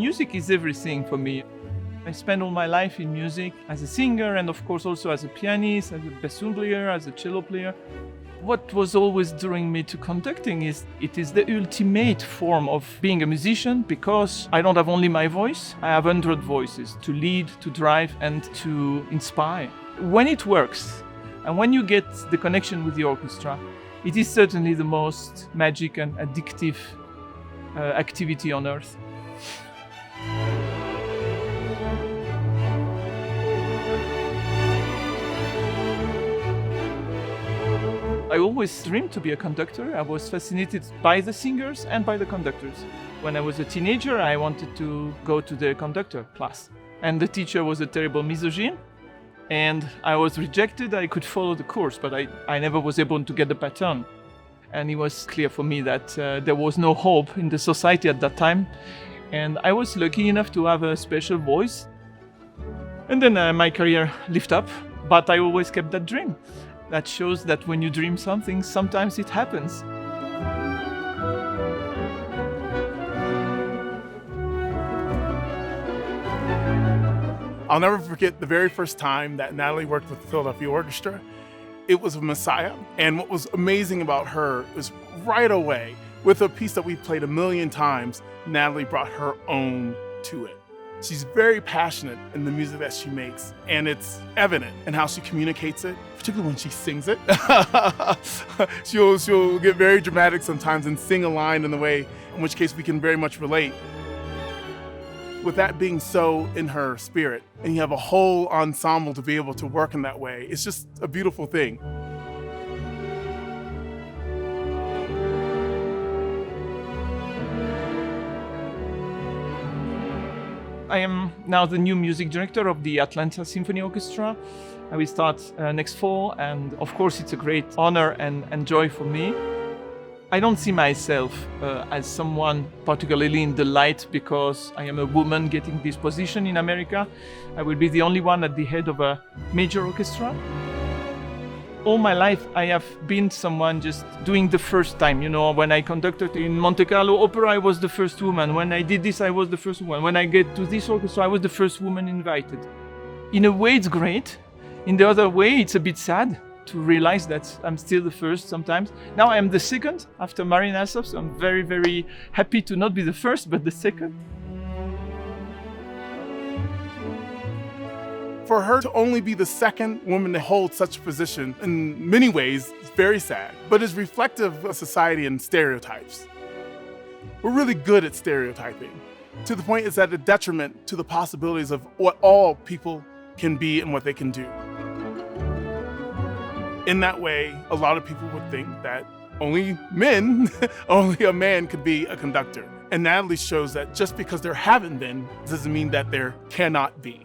Music is everything for me. I spent all my life in music as a singer and of course also as a pianist, as a bassoon player, as a cello player. What was always drawing me to conducting is it is the ultimate form of being a musician because I don't have only my voice, I have 100 voices to lead, to drive and to inspire. When it works and when you get the connection with the orchestra, it is certainly the most magic and addictive activity on earth. I always dreamed to be a conductor. I was fascinated by the singers and by the conductors. When I was a teenager, I wanted to go to the conductor class. And the teacher was a terrible misogynist. And I was rejected. I could follow the course, but I never was able to get the pattern. And it was clear for me that there was no hope in the society at that time. And I was lucky enough to have a special voice. And then my career lifted up, but I always kept that dream. That shows that when you dream something, sometimes it happens. I'll never forget the very first time that Nathalie worked with the Philadelphia Orchestra. It was a Messiah, and what was amazing about her was right away, with a piece that we played 1,000,000 times, Nathalie brought her own to it. She's very passionate in the music that she makes, and it's evident in how she communicates it, particularly when she sings it. she'll get very dramatic sometimes and sing a line in the way in which case we can very much relate. With that being so in her spirit, and you have a whole ensemble to be able to work in that way, it's just a beautiful thing. I am now the new music director of the Atlanta Symphony Orchestra. I will start next fall, and of course it's a great honor and joy for me. I don't see myself as someone particularly in the light because I am a woman getting this position in America. I will be the only one at the head of a major orchestra. All my life I have been someone just doing the first time. You know, when I conducted in Monte Carlo Opera, I was the first woman. When I did this, I was the first woman. When I get to this orchestra, I was the first woman invited. In a way, it's great. In the other way, it's a bit sad to realize that I'm still the first sometimes. Now I am the second after Marin Alsop, so I'm very, very happy to not be the first, but the second. For her to only be the second woman to hold such a position, in many ways, it's very sad, but is reflective of society and stereotypes. We're really good at stereotyping, to the point it's at a detriment to the possibilities of what all people can be and what they can do. In that way, a lot of people would think that only a man could be a conductor. And Nathalie shows that just because there haven't been, doesn't mean that there cannot be.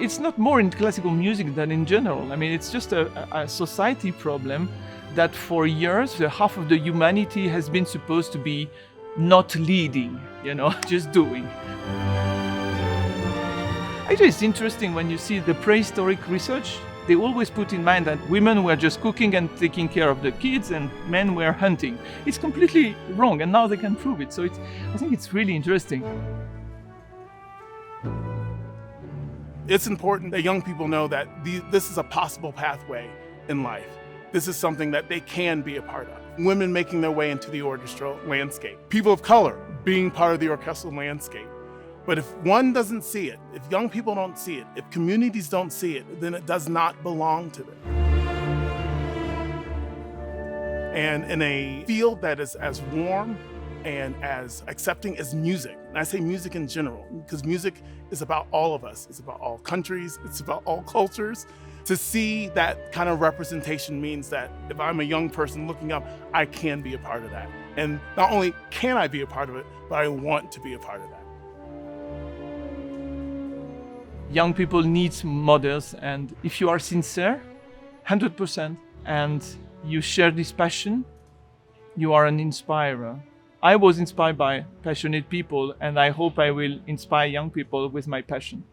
It's not more in classical music than in general. I mean, it's just a society problem that for years, half of the humanity has been supposed to be not leading, you know, just doing. Actually, it's interesting when you see the prehistoric research, they always put in mind that women were just cooking and taking care of the kids and men were hunting. It's completely wrong, and now they can prove it. So I think it's really interesting. It's important that young people know that this is a possible pathway in life. This is something that they can be a part of. Women making their way into the orchestral landscape. People of color being part of the orchestral landscape. But if one doesn't see it, if young people don't see it, if communities don't see it, then it does not belong to them. And in a field that is as warm and as accepting as music, and I say music in general, because music is about all of us. It's about all countries, it's about all cultures. To see that kind of representation means that if I'm a young person looking up, I can be a part of that. And not only can I be a part of it, but I want to be a part of that. Young people need models, and if you are sincere, 100%, and you share this passion, you are an inspirer. I was inspired by passionate people, and I hope I will inspire young people with my passion.